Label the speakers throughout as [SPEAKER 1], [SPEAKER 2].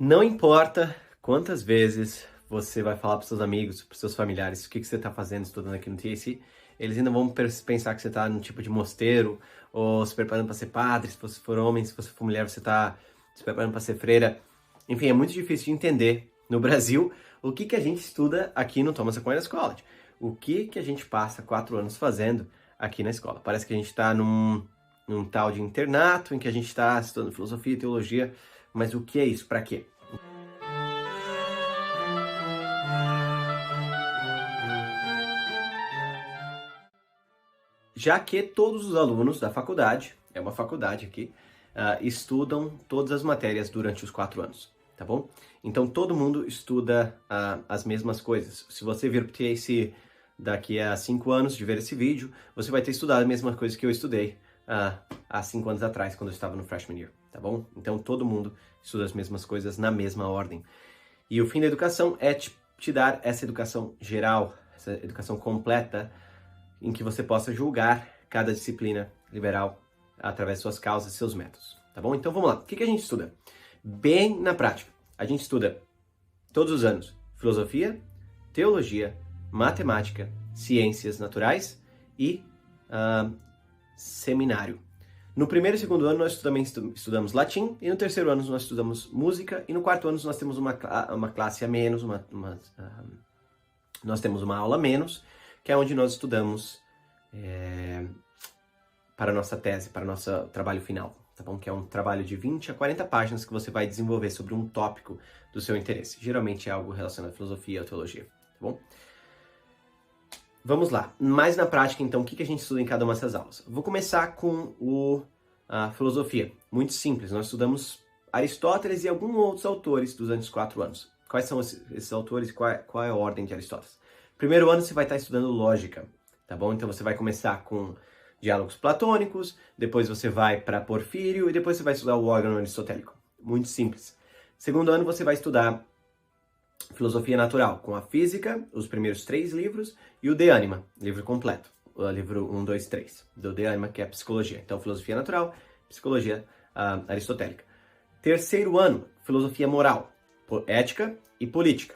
[SPEAKER 1] Não importa quantas vezes você vai falar para seus amigos, para seus familiares, o que você está fazendo estudando aqui no TAC, eles ainda vão pensar que você está num tipo de mosteiro, ou se preparando para ser padre, se você for homem, se você for mulher, você está se preparando para ser freira. Enfim, é muito difícil de entender no Brasil o que a gente estuda aqui no Thomas Aquinas College. O que a gente passa 4 anos fazendo aqui na escola. Parece que a gente está num tal de internato, em que a gente está estudando filosofia e teologia, mas o que é isso? Para quê? Já que todos os alunos da faculdade, é uma faculdade aqui, estudam todas as matérias durante os 4 anos, tá bom? Então todo mundo estuda as mesmas coisas. Se você vir para o TAC daqui a 5 anos de ver esse vídeo, você vai ter estudado a mesma coisa que eu estudei há 5 anos atrás, quando eu estava no freshman year, tá bom? Então todo mundo estuda as mesmas coisas na mesma ordem. E o fim da educação é te dar essa educação geral, essa educação completa, em que você possa julgar cada disciplina liberal através de suas causas e seus métodos, tá bom? Então vamos lá. O que a gente estuda? Bem na prática. A gente estuda todos os anos filosofia, teologia, matemática, ciências naturais e seminário. No primeiro e segundo ano nós também estudamos latim, e no terceiro ano nós estudamos música, e no quarto ano nós temos uma classe a menos, nós temos uma aula a menos, que é onde nós estudamos para a nossa tese, para o nosso trabalho final, tá bom? Que é um trabalho de 20 a 40 páginas que você vai desenvolver sobre um tópico do seu interesse. Geralmente é algo relacionado à filosofia ou teologia, tá bom? Vamos lá. Mais na prática, então, o que a gente estuda em cada uma dessas aulas? Vou começar com a filosofia. Muito simples. Nós estudamos Aristóteles e alguns outros autores durante os 4 anos. Quais são esses autores e qual é a ordem de Aristóteles? Primeiro ano você vai estar estudando lógica, tá bom? Então você vai começar com diálogos platônicos, depois você vai para Porfírio e depois você vai estudar o órgão aristotélico. Muito simples. Segundo ano você vai estudar filosofia natural, com a física, os primeiros 3 livros, e o De Anima, livro completo. O livro 1, 2, 3, do De Anima, que é psicologia. Então, filosofia natural, psicologia aristotélica. Terceiro ano, filosofia moral, ética e política.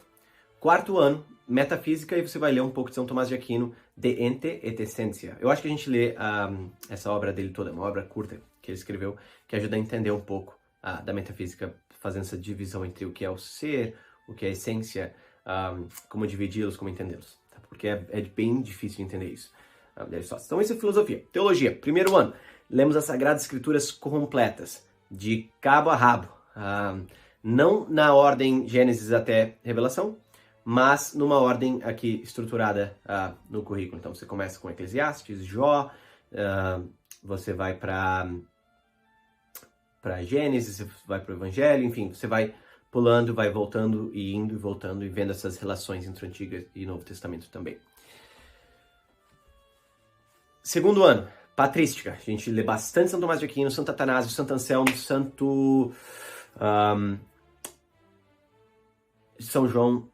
[SPEAKER 1] Quarto ano, metafísica, e você vai ler um pouco de São Tomás de Aquino, De Ente et Essentia. Eu acho que a gente lê essa obra dele toda, uma obra curta que ele escreveu, que ajuda a entender um pouco da metafísica, fazendo essa divisão entre o que é o ser, o que é a essência, como dividi-los, como entendê-los. Tá? Porque é bem difícil de entender isso. Então isso é filosofia. Teologia, primeiro ano, lemos as Sagradas Escrituras completas, de cabo a rabo. Não na ordem Gênesis até Revelação, mas numa ordem aqui estruturada no currículo. Então você começa com Eclesiastes, Jó, você vai para Gênesis, você vai para o Evangelho, enfim, você vai pulando, vai voltando e indo e voltando e vendo essas relações entre o Antigo e Novo Testamento também. Segundo ano, patrística. A gente lê bastante São Tomás de Aquino, Santo Atanásio, Santo Anselmo, Santo São João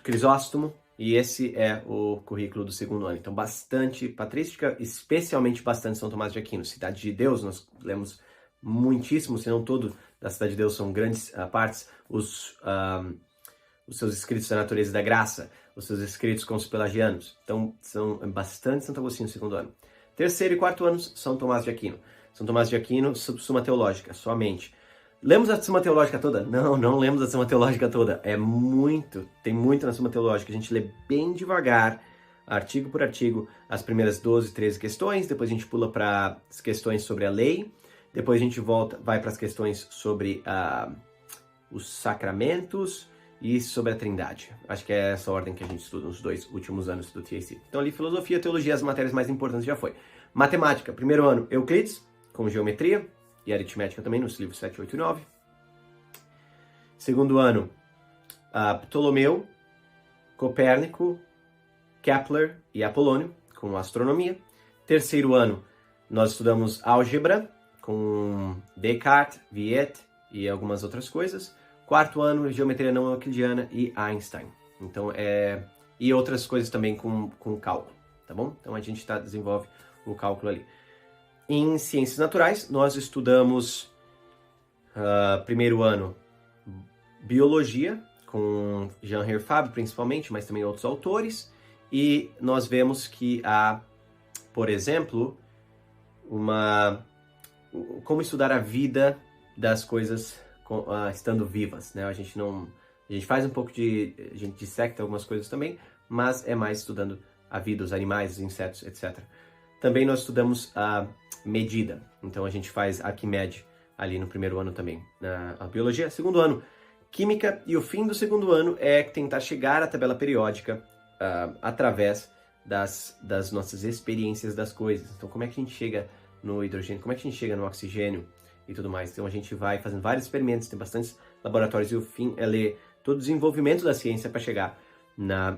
[SPEAKER 1] Crisóstomo, e esse é o currículo do segundo ano. Então, bastante patrística, especialmente bastante São Tomás de Aquino. Cidade de Deus, nós lemos muitíssimo, se não todo, da Cidade de Deus, são grandes partes, os seus escritos da natureza e da graça, os seus escritos com os pelagianos. Então, são bastante Santo Agostinho no segundo ano. Terceiro e quarto anos, São Tomás de Aquino. São Tomás de Aquino, Suma Teológica, somente. Lemos a Suma Teológica toda? Não lemos a Suma Teológica toda. Tem muito na Suma Teológica. A gente lê bem devagar, artigo por artigo, as primeiras 12, 13 questões, depois a gente pula para as questões sobre a lei, depois a gente vai para as questões sobre os sacramentos e sobre a Trindade. Acho que é essa ordem que a gente estuda nos 2 últimos anos do TAC. Então ali, filosofia, teologia, as matérias mais importantes já foi. Matemática, primeiro ano, Euclides, com geometria e aritmética também, nos livros 7, 8 e 9. Segundo ano, Ptolomeu, Copérnico, Kepler e Apolônio, com astronomia. Terceiro ano, nós estudamos álgebra, com Descartes, Viet e algumas outras coisas. Quarto ano, geometria não euclidiana e Einstein. Então, e outras coisas também com cálculo, tá bom? Então, a gente desenvolve o cálculo ali. Em ciências naturais, nós estudamos primeiro ano biologia, com Jean-Henri Fabre principalmente, mas também outros autores, e nós vemos que há, por exemplo, como estudar a vida das coisas estando vivas, né? A gente faz um pouco a gente dissecta algumas coisas também, mas é mais estudando a vida, os animais, os insetos, etc. Também nós estudamos a medida, então a gente faz Arquimedes ali no primeiro ano também, na biologia. Segundo ano, química, e o fim do segundo ano é tentar chegar à tabela periódica através das nossas experiências das coisas. Então, como é que a gente chega no hidrogênio, como é que a gente chega no oxigênio e tudo mais. Então, a gente vai fazendo vários experimentos, tem bastantes laboratórios, e o fim é ler todo o desenvolvimento da ciência para chegar na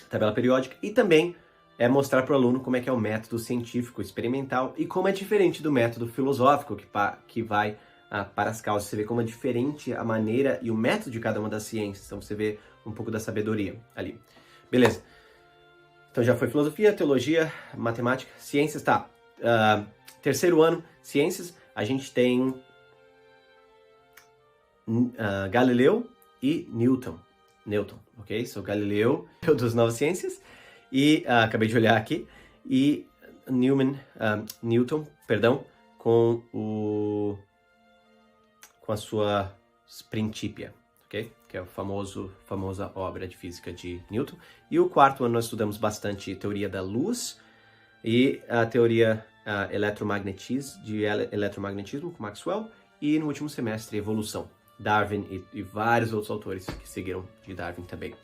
[SPEAKER 1] tabela periódica, e também é mostrar para o aluno como é que é o método científico experimental e como é diferente do método filosófico que vai para as causas. Você vê como é diferente a maneira e o método de cada uma das ciências. Então você vê um pouco da sabedoria ali. Beleza. Então já foi filosofia, teologia, matemática, ciências, tá. Terceiro ano, ciências, a gente tem Galileu e Newton, ok? So Galileu, das novas ciências, e acabei de olhar aqui, e Newton, com a sua Principia, ok? Que é a famosa obra de física de Newton. E o quarto ano nós estudamos bastante teoria da luz e a teoria de eletromagnetismo com Maxwell, e no último semestre evolução, Darwin e vários outros autores que seguiram de Darwin também.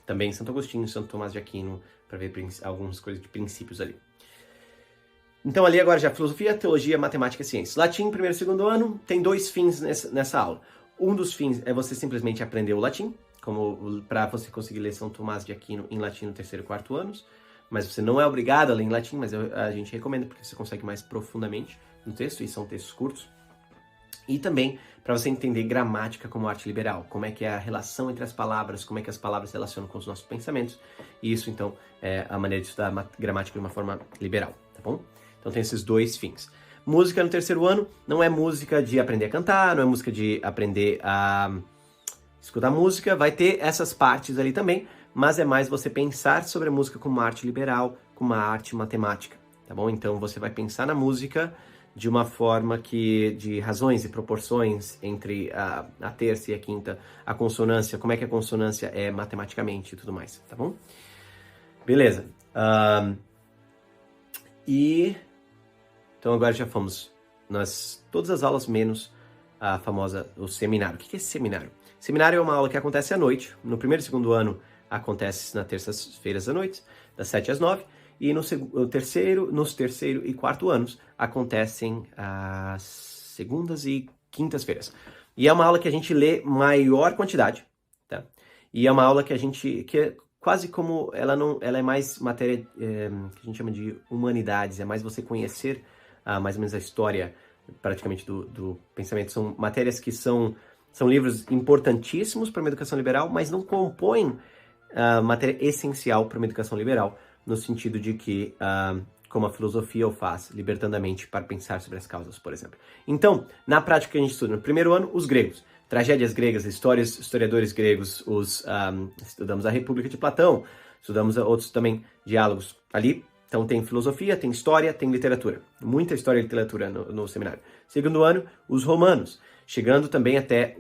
[SPEAKER 1] Também Santo Agostinho, Santo Tomás de Aquino, para ver algumas coisas de princípios ali. Então ali agora já filosofia, teologia, matemática e ciências. Latim, primeiro e segundo ano, tem 2 fins nessa aula. Um dos fins é você simplesmente aprender o latim, para você conseguir ler São Tomás de Aquino em latim no terceiro e quarto anos. Mas você não é obrigado a ler em latim, mas a gente recomenda porque você consegue mais profundamente no texto, e são textos curtos. E também para você entender gramática como arte liberal, como é que é a relação entre as palavras, como é que as palavras se relacionam com os nossos pensamentos. E isso, então, é a maneira de estudar gramática de uma forma liberal, tá bom? Então tem esses 2 fins. Música no terceiro ano não é música de aprender a cantar, não é música de aprender a escutar música, vai ter essas partes ali também, mas é mais você pensar sobre a música como uma arte liberal, como uma arte matemática, tá bom? Então você vai pensar na música de uma forma de razões e proporções entre a terça e a quinta, a consonância, como é que a consonância é matematicamente e tudo mais, tá bom? Beleza. Então agora já fomos todas as aulas menos o seminário. O que é esse seminário? Seminário é uma aula que acontece à noite. No primeiro e segundo ano acontece nas terças-feiras à noite, das 7 às 9. E nos terceiro e quarto anos acontecem às segundas e quintas-feiras. E é uma aula que a gente lê maior quantidade, tá? E é uma aula que é quase como, ela é mais matéria que a gente chama de humanidades, é mais você conhecer mais ou menos a história praticamente do pensamento. São matérias que são livros importantíssimos para uma educação liberal, mas não compõem matéria essencial para uma educação liberal, no sentido de que, como a filosofia o faz, libertando a mente para pensar sobre as causas, por exemplo. Então, na prática, a gente estuda no primeiro ano os gregos, tragédias gregas, historiadores gregos, estudamos a República de Platão, estudamos outros também diálogos ali. Então tem filosofia, tem história, tem literatura. Muita história e literatura no seminário. Segundo ano, os romanos, chegando também até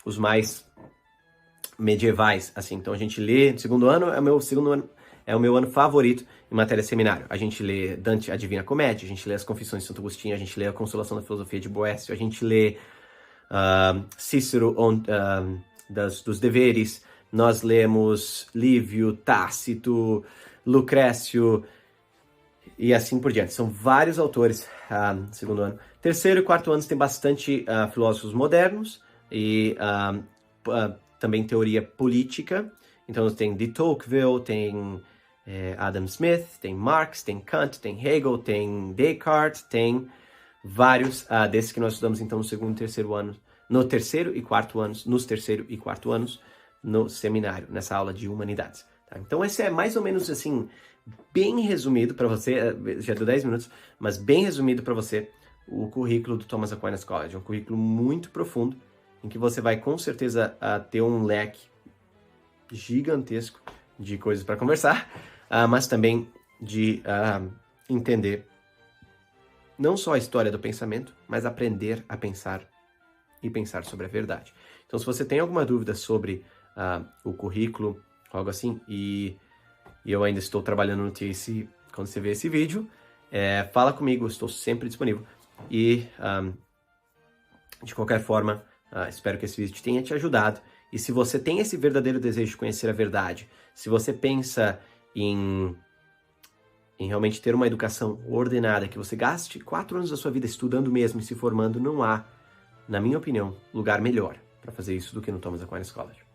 [SPEAKER 1] os mais medievais, assim. Então a gente lê, segundo ano é o meu ano favorito em matéria seminário. A gente lê Dante, a Divina Comédia, a gente lê as Confissões de Santo Agostinho, a gente lê a Consolação da Filosofia de Boécio, a gente lê Cícero dos Deveres, nós lemos Lívio, Tácito, Lucrécio e assim por diante. São vários autores no segundo ano. Terceiro e quarto anos tem bastante filósofos modernos e também teoria política. Então tem de Tocqueville, tem Adam Smith, tem Marx, tem Kant, tem Hegel, tem Descartes, tem vários desses que nós estudamos então no segundo e terceiro ano, no terceiro e quarto anos, no seminário, nessa aula de humanidades. Tá? Então esse é mais ou menos assim, bem resumido para você, já deu 10 minutos, mas bem resumido para você, o currículo do Thomas Aquinas College. É um currículo muito profundo em que você vai com certeza ter um leque gigantesco de coisas para conversar, mas também de entender não só a história do pensamento, mas aprender a pensar e pensar sobre a verdade. Então, se você tem alguma dúvida sobre o currículo, algo assim, e eu ainda estou trabalhando no TAC quando você vê esse vídeo, fala comigo, eu estou sempre disponível. E, de qualquer forma, espero que esse vídeo tenha te ajudado. E se você tem esse verdadeiro desejo de conhecer a verdade, se você pensa em realmente ter uma educação ordenada, que você gaste 4 anos da sua vida estudando mesmo e se formando, não há, na minha opinião, lugar melhor para fazer isso do que no Thomas Aquinas College.